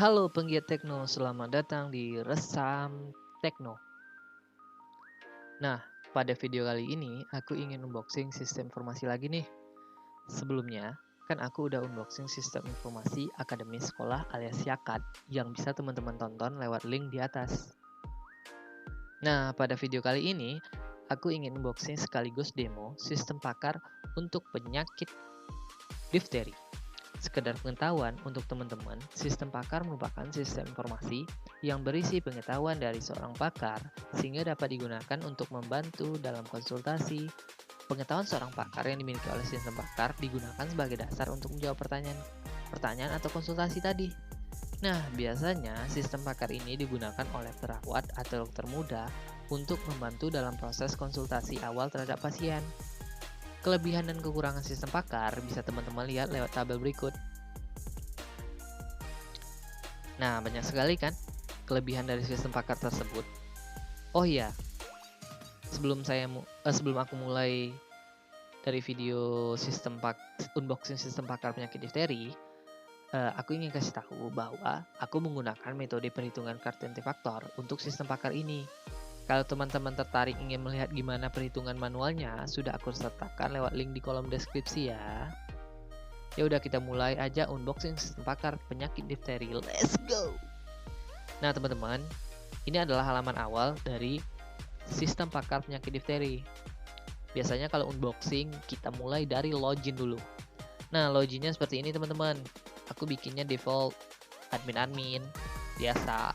Halo penggiat tekno, selamat datang di Resam Tekno. Nah, pada video kali ini aku ingin unboxing sistem informasi lagi nih. Sebelumnya, kan aku udah unboxing sistem informasi akademis sekolah alias Yakat yang bisa teman-teman tonton lewat link di atas. Nah, pada video kali ini aku ingin unboxing sekaligus demo sistem pakar untuk penyakit difteri. Sekedar pengetahuan untuk teman-teman, sistem pakar merupakan sistem informasi yang berisi pengetahuan dari seorang pakar sehingga dapat digunakan untuk membantu dalam konsultasi. Pengetahuan seorang pakar yang dimiliki oleh sistem pakar digunakan sebagai dasar untuk menjawab pertanyaan atau konsultasi tadi. Nah, biasanya sistem pakar ini digunakan oleh perawat atau dokter muda untuk membantu dalam proses konsultasi awal terhadap pasien. Kelebihan dan kekurangan sistem pakar bisa teman-teman lihat lewat tabel berikut. Nah, banyak sekali kan kelebihan dari sistem pakar tersebut. Oh iya, sebelum aku mulai dari video unboxing sistem pakar penyakit difteri, aku ingin kasih tahu bahwa aku menggunakan metode perhitungan Cartentia faktor untuk sistem pakar ini. Kalau teman-teman tertarik ingin melihat gimana perhitungan manualnya, sudah aku sertakan lewat link di kolom deskripsi ya. Ya udah, kita mulai aja unboxing sistem pakar penyakit difteri. Let's go. Nah, teman-teman, ini adalah halaman awal dari sistem pakar penyakit difteri. Biasanya kalau unboxing kita mulai dari login dulu. Nah, loginnya seperti ini, teman-teman. Aku bikinnya default admin biasa.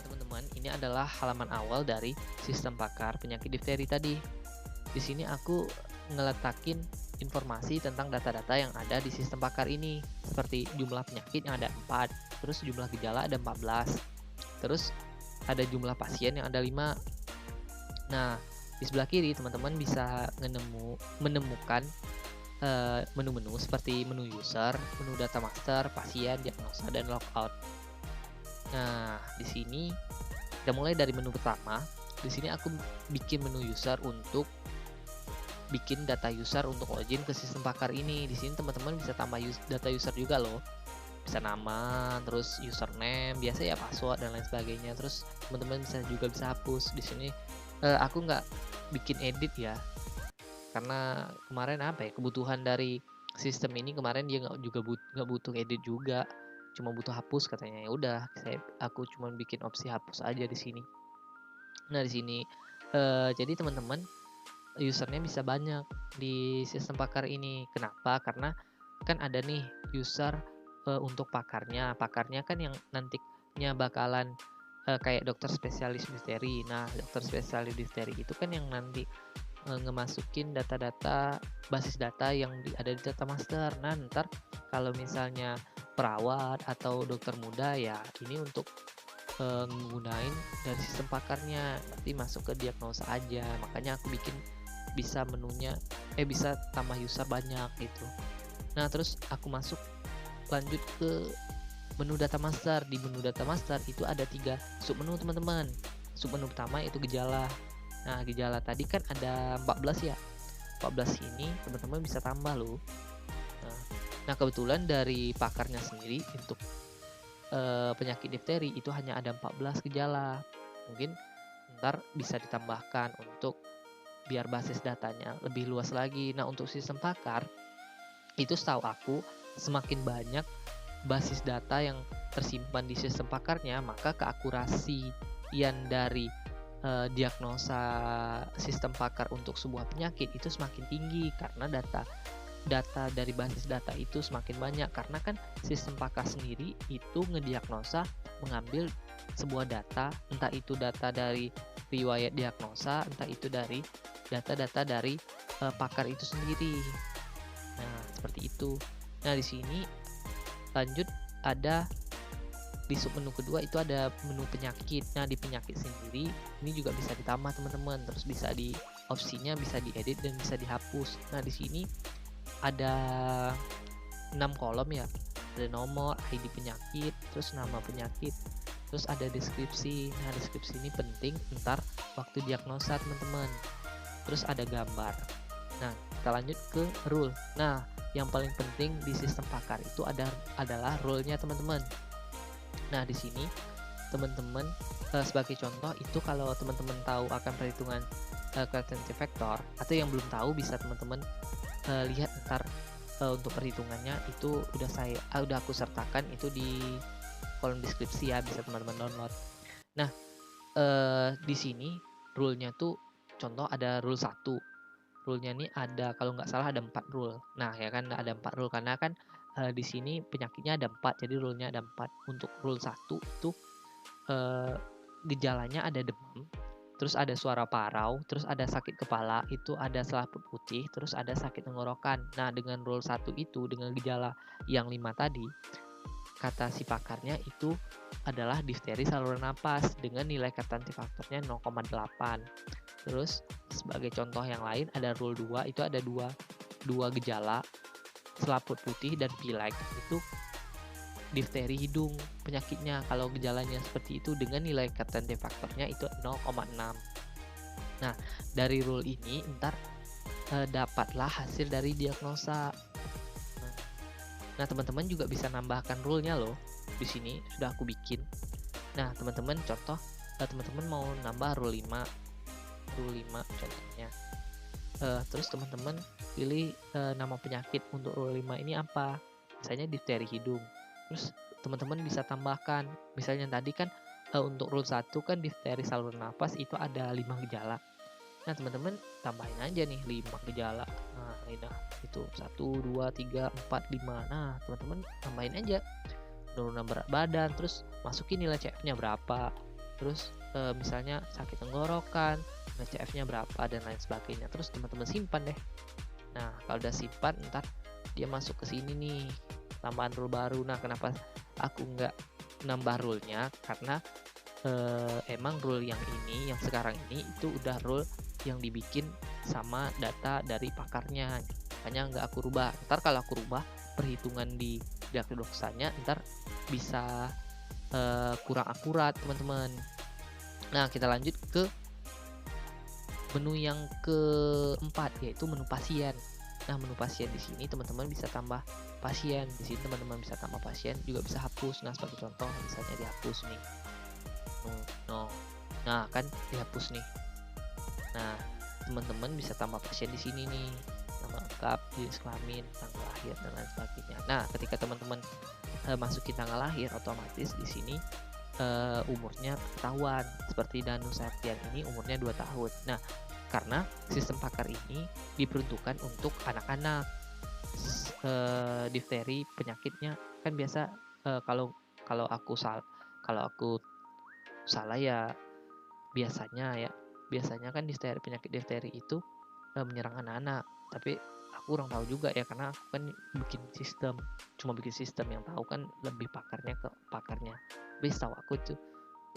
Teman-teman, ini adalah halaman awal dari sistem pakar penyakit difteri tadi. Di sini aku ngeletakin informasi tentang data-data yang ada di sistem pakar ini, seperti jumlah penyakit yang ada 4, terus jumlah gejala ada 14, terus ada jumlah pasien yang ada 5. Nah, di sebelah kiri teman-teman bisa menemukan menu-menu seperti menu user, menu data master, pasien, diagnosa, dan logout. Nah, di sini kita mulai dari menu pertama. Di sini aku bikin menu user untuk bikin data user untuk login ke sistem pakar ini. Di sini teman-teman bisa tambah data user juga loh. Bisa nama, terus username, biasa ya password dan lain sebagainya. Terus teman-teman bisa hapus. Di sini aku nggak bikin edit ya, karena kemarin kebutuhan dari sistem ini kemarin dia nggak butuh edit juga, cuma butuh hapus katanya. Ya udah, aku cuma bikin opsi hapus aja di sini. Nah, di sini jadi teman-teman usernya bisa banyak di sistem pakar ini. Kenapa? Karena kan ada nih user untuk pakarnya kan yang nantinya bakalan kayak dokter spesialis difteri. Nah, dokter spesialis difteri itu kan yang nanti ngemasukin data-data basis data yang ada di data master. Nah, ntar kalau misalnya perawat atau dokter muda, ya ini untuk menggunain dari sistem pakarnya, nanti masuk ke diagnosa aja. Makanya aku bikin bisa bisa tambah user banyak gitu. Nah, terus aku lanjut ke menu data master. Di menu data master itu ada 3 submenu, teman-teman. Submenu pertama itu gejala. Nah, gejala tadi kan ada 14 ya. 14 ini teman-teman bisa tambah loh. Nah, kebetulan dari pakarnya sendiri untuk penyakit difteri itu hanya ada 14 gejala. Mungkin ntar bisa ditambahkan untuk biar basis datanya lebih luas lagi. Nah, untuk sistem pakar itu setahu aku semakin banyak basis data yang tersimpan di sistem pakarnya, maka keakurasian dari diagnosa sistem pakar untuk sebuah penyakit itu semakin tinggi, karena data dari basis data itu semakin banyak. Karena kan sistem pakar sendiri itu ngediagnosa mengambil sebuah data, entah itu data dari riwayat diagnosa, entah itu dari data-data dari pakar itu sendiri. Nah, seperti itu. Nah, di sini lanjut ada di submenu kedua itu ada menu penyakit. Nah, di penyakit sendiri ini juga bisa ditambah, teman-teman. Terus opsinya bisa diedit dan bisa dihapus. Nah, di sini ada 6 kolom ya. Ada nomor, ID penyakit, terus nama penyakit, terus ada deskripsi. Nah, deskripsi ini penting ntar waktu diagnosa, teman-teman. Terus ada gambar. Nah, kita lanjut ke rule. Nah, yang paling penting di sistem pakar itu adalah rule-nya, teman-teman. Nah, di sini teman-teman sebagai contoh itu kalau teman-teman tahu akan perhitungan quantitative vector, atau yang belum tahu bisa teman-teman lihat ntar untuk perhitungannya itu udah aku sertakan itu di kolom deskripsi ya, bisa teman-teman download. Nah, di sini rule-nya tuh contoh ada rule 1. Rule-nya nih ada kalau nggak salah ada 4 rule. Nah, ya kan ada 4 rule karena kan di sini penyakitnya ada 4, jadi rule-nya ada 4. Untuk rule 1 itu gejalanya ada demam, terus ada suara parau, terus ada sakit kepala, itu ada selaput putih, terus ada sakit tenggorokan. Nah, dengan rule 1 itu dengan gejala yang 5 tadi, kata si pakarnya itu adalah difteri saluran napas dengan nilai quantitative faktornya 0,8. Terus sebagai contoh yang lain ada rule 2, itu ada dua gejala selaput putih dan pilek, itu difteri hidung penyakitnya kalau gejalanya seperti itu dengan nilai quantitative faktornya itu 0,6. Nah, dari rule ini ntar dapatlah hasil dari diagnosa. Nah, teman-teman juga bisa nambahkan rule-nya loh. Di sini sudah aku bikin. Nah, teman-teman contoh, teman-teman mau nambah rule 5 contohnya. Terus teman-teman pilih nama penyakit untuk rule 5 ini apa? Misalnya difteri hidung. Terus teman-teman bisa tambahkan, misalnya tadi kan untuk rule 1 kan difteri saluran nafas itu ada 5 gejala. Nah, teman-teman tambahin aja nih 5 gejala. Nah, itu 1, 2, 3, 4, 5. Nah, teman-teman tambahin aja penurunan berat badan, terus masukin nilai CF-nya berapa. Terus misalnya sakit tenggorokan, nilai CF-nya berapa dan lain sebagainya. Terus teman-teman simpan deh. Nah, kalau udah simpan, ntar dia masuk ke sini nih, tambahan rule baru. Nah, kenapa aku nggak nambah rule-nya? Karena emang rule yang ini, yang sekarang ini itu udah rule yang dibikin sama data dari pakarnya, makanya nggak aku rubah. Ntar kalau aku rubah perhitungan di diagnosanya ntar bisa kurang akurat teman-teman. Nah, kita lanjut ke menu yang keempat, yaitu menu pasien. Nah, menu pasien di sini teman-teman bisa tambah pasien. Di sini teman-teman bisa tambah pasien, juga bisa hapus. Nah, sebagai contoh misalnya dihapus nih. Nah, kan dihapus nih. Nah, teman-teman bisa tambah pasien di sini nih, nama lengkap, jenis kelamin, tanggal lahir dan lain sebagainya. Nah, ketika teman-teman masukin tanggal lahir, otomatis di sini umurnya ketahuan. Seperti Danu Septian ini umurnya 2 tahun. Nah, karena sistem pakar ini diperuntukkan untuk anak-anak. Difteri penyakitnya kan biasa kalau aku salah ya, biasanya kan penyakit difteri itu menyerang anak-anak, tapi aku kurang tahu juga ya karena aku kan cuma bikin sistem, yang tahu kan lebih pakarnya ke pakarnya. Tapi tahu aku tuh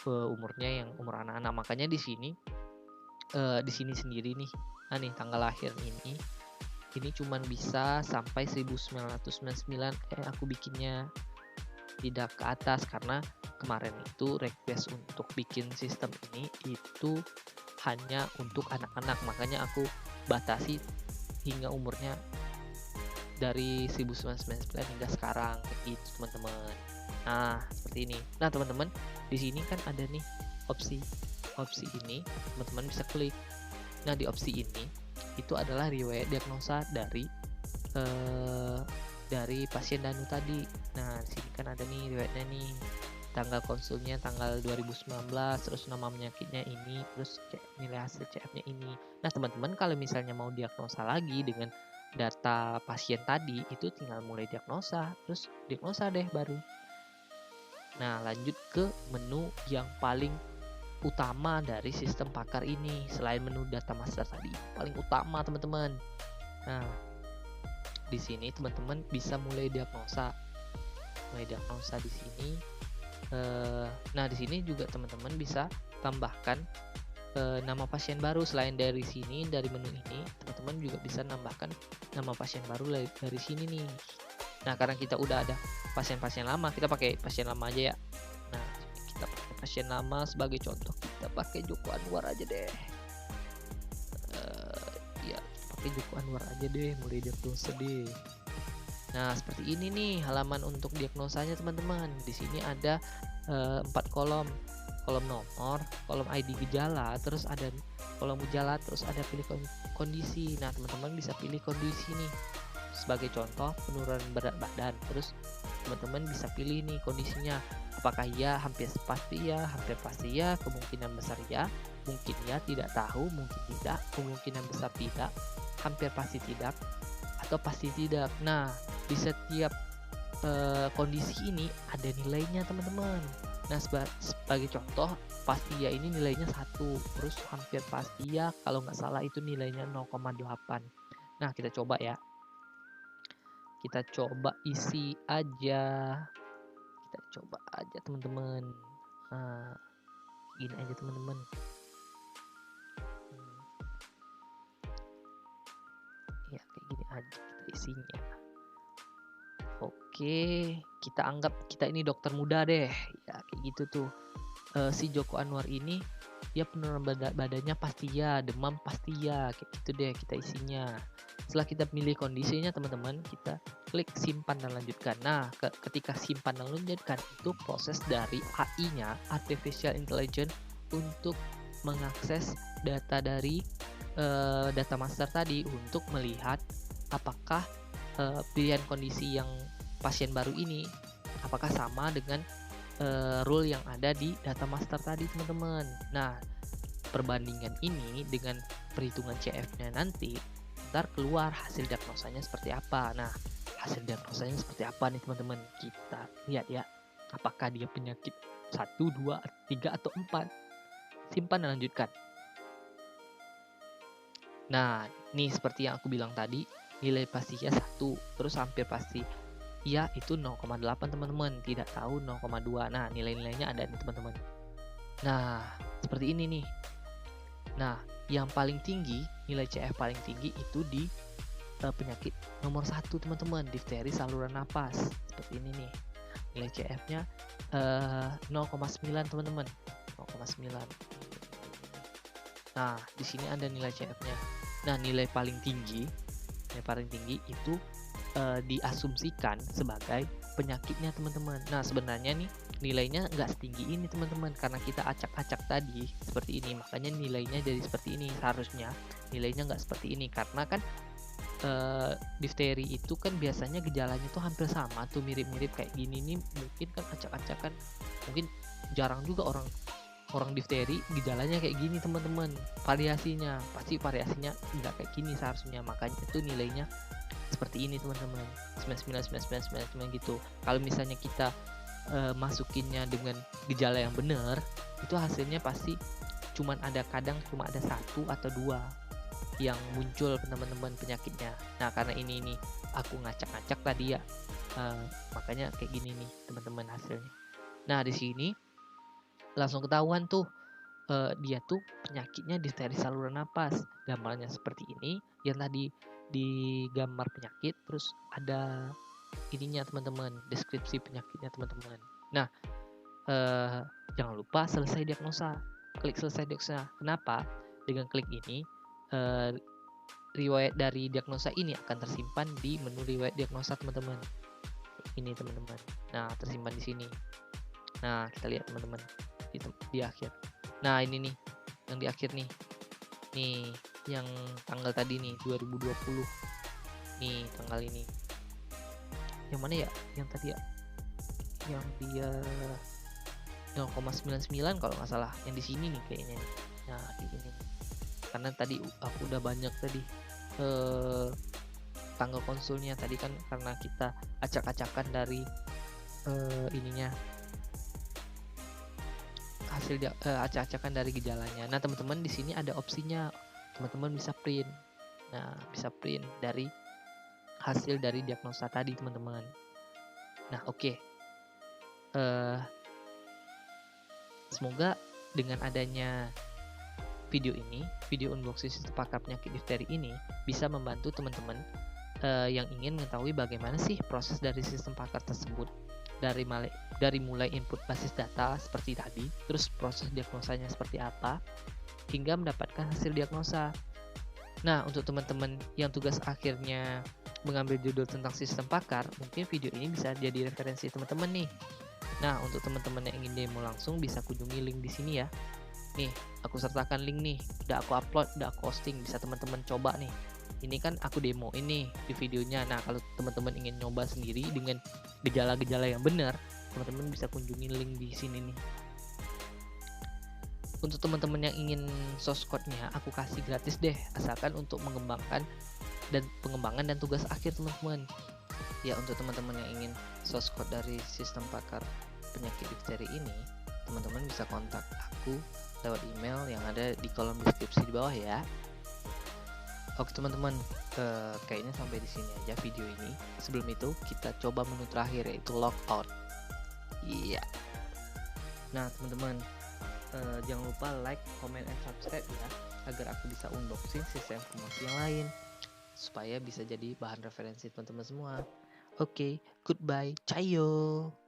umurnya yang umur anak-anak, makanya di sini sendiri nih. Nah, nih tanggal lahir ini cuman bisa sampai 1999 aku bikinnya, tidak ke atas, karena kemarin itu request untuk bikin sistem ini itu hanya untuk anak-anak, makanya aku batasi hingga umurnya dari 1999 hingga sekarang gitu teman-teman. Nah, seperti ini. Nah, teman-teman di sini kan ada nih opsi ini, teman-teman bisa klik. Nah, di opsi ini itu adalah riwayat diagnosa dari pasien Danu tadi. Nah, di sini kan ada nih riwayatnya nih, tanggal konsulnya tanggal 2019, terus nama penyakitnya ini, terus nilai hasil CF-nya ini. Nah, teman-teman kalau misalnya mau diagnosa lagi dengan data pasien tadi, itu tinggal mulai diagnosa, terus diagnosa deh baru. Nah, lanjut ke menu yang paling utama dari sistem pakar ini, selain menu data master tadi, paling utama teman-teman. Nah, di sini teman-teman bisa mulai diagnosa di sini. Nah, di sini juga teman-teman bisa tambahkan nama pasien baru. Selain dari sini, dari menu ini, teman-teman juga bisa nambahkan nama pasien baru dari sini nih. Nah, karena kita udah ada pasien-pasien lama, kita pakai pasien lama aja ya. Nah, kita pakai pasien lama sebagai contoh, kita pakai Joko Anwar aja deh. Ya, pakai Joko Anwar aja deh, mulai diagnosa deh. Nah, seperti ini nih halaman untuk diagnosanya teman-teman. Di sini ada 4 kolom, kolom nomor, kolom ID gejala, terus ada kolom gejala, terus ada pilih kondisi. Nah, teman-teman bisa pilih kondisi nih. Sebagai contoh, penurunan berat badan. Terus teman-teman bisa pilih nih kondisinya, apakah ya, hampir pasti ya, hampir pasti ya, kemungkinan besar ya, mungkin ya, tidak tahu, mungkin tidak, kemungkinan besar tidak, hampir pasti tidak, atau pasti tidak. Nah, di setiap kondisi ini ada nilainya teman-teman. Nah, sebagai contoh, pasti ya ini nilainya 1, terus hampir pasti ya kalau nggak salah itu nilainya 0,8. Nah, kita coba ya. Kita coba isi aja. Kita coba aja teman-teman. Nah, gini aja teman-teman. Ya, kayak gini aja kita isinya. Oke, kita anggap kita ini dokter muda deh. Ya, kayak gitu tuh. Si Joko Anwar ini ya penurunan badannya pasti ya, demam pasti ya, kayak gitu deh kita isinya. Setelah kita pilih kondisinya teman-teman, kita klik simpan dan lanjutkan. Nah, ketika simpan dan lanjutkan itu proses dari AI-nya, Artificial Intelligence, untuk mengakses data dari data master tadi untuk melihat apakah pilihan kondisi yang pasien baru ini apakah sama dengan rule yang ada di data master tadi teman-teman. Nah, perbandingan ini dengan perhitungan CF-nya nanti ntar keluar hasil diagnosanya seperti apa. Nah, hasil diagnosanya seperti apa nih teman-teman, kita lihat ya, apakah dia penyakit 1, 2, 3, atau 4. Simpan dan lanjutkan. Nah, nih seperti yang aku bilang tadi, nilai pastinya 1, terus hampir pasti ya itu 0,8 teman-teman, tidak tahu 0,2. Nah, nilai-nilainya ada nih teman-teman. Nah, seperti ini nih. Nah, yang paling tinggi, nilai CF paling tinggi itu di penyakit nomor 1 teman-teman, difteri saluran napas. Seperti ini nih. Nilai CF-nya 0,9 teman-teman. 0,9. Nah, di sini ada nilai CF-nya. Nah, nilai paling tinggi itu diasumsikan sebagai penyakitnya teman-teman. Nah, sebenarnya nih nilainya nggak setinggi ini teman-teman, karena kita acak-acak tadi seperti ini, makanya nilainya jadi seperti ini. Seharusnya nilainya nggak seperti ini, karena kan difteri itu kan biasanya gejalanya tuh hampir sama tuh, mirip-mirip kayak gini nih. Mungkin kan acak-acakan, mungkin jarang juga orang difteri gejalanya kayak gini teman-teman. Variasinya nggak kayak gini seharusnya, makanya itu nilainya seperti ini teman-teman, 99 gitu. Kalau misalnya kita masukinnya dengan gejala yang benar, itu hasilnya pasti kadang cuma ada 1 atau 2 yang muncul teman-teman penyakitnya. Nah, karena ini aku ngacak-ngacak tadi ya, makanya kayak gini nih teman-teman hasilnya. Nah, di sini langsung ketahuan tuh dia tuh penyakitnya difteri saluran napas. Gambarnya seperti ini, yang tadi di gambar penyakit, terus ada ininya teman-teman, deskripsi penyakitnya teman-teman. Nah, jangan lupa selesai diagnosa, klik selesai diagnosa. Kenapa? Dengan klik ini riwayat dari diagnosa ini akan tersimpan di menu riwayat diagnosa teman-teman. Ini teman-teman. Nah, tersimpan di sini. Nah, kita lihat teman-teman di akhir. Nah, ini nih yang di akhir nih. Nih, yang tanggal tadi nih 2020. Nih, tanggal ini. Yang mana ya? Yang tadi ya. Yang dia 0,99 kalau nggak salah. Yang di sini nih kayaknya. Nah, di sini. Karena tadi aku udah banyak tadi tanggal konsulnya tadi kan, karena kita acak-acakan dari ininya, hasil acak-acakan dari gejalanya. Nah, teman-teman di sini ada opsinya, teman-teman bisa print. Nah, bisa print dari hasil dari diagnosa tadi teman-teman. Nah, oke. Semoga dengan adanya video unboxing sistem pakar penyakit difteri ini bisa membantu teman-teman yang ingin mengetahui bagaimana sih proses dari sistem pakar tersebut, dari mulai input basis data seperti tadi, terus proses diagnosanya seperti apa, hingga mendapatkan hasil diagnosa. Nah, untuk teman-teman yang tugas akhirnya mengambil judul tentang sistem pakar, mungkin video ini bisa jadi referensi teman-teman nih. Nah, untuk teman-teman yang ingin demo langsung bisa kunjungi link di sini ya. Nih, aku sertakan link nih, udah aku upload, udah aku posting, bisa teman-teman coba nih. Ini kan aku demo ini di videonya. Nah, kalau teman-teman ingin nyoba sendiri dengan gejala-gejala yang benar, teman-teman bisa kunjungi link di sini nih. Untuk teman-teman yang ingin source code-nya, aku kasih gratis deh, asalkan untuk mengembangkan dan pengembangan dan tugas akhir teman-teman. Ya, untuk teman-teman yang ingin source code dari sistem pakar penyakit difteri ini, teman-teman bisa kontak aku lewat email yang ada di kolom deskripsi di bawah ya. Oke teman-teman, kayaknya sampai di sini aja video ini. Sebelum itu kita coba menu terakhir yaitu logout. Iya. Nah teman-teman, jangan lupa like, comment, and subscribe ya, agar aku bisa unboxing sistem informasi yang lain supaya bisa jadi bahan referensi teman-teman semua. Oke, goodbye, ciao.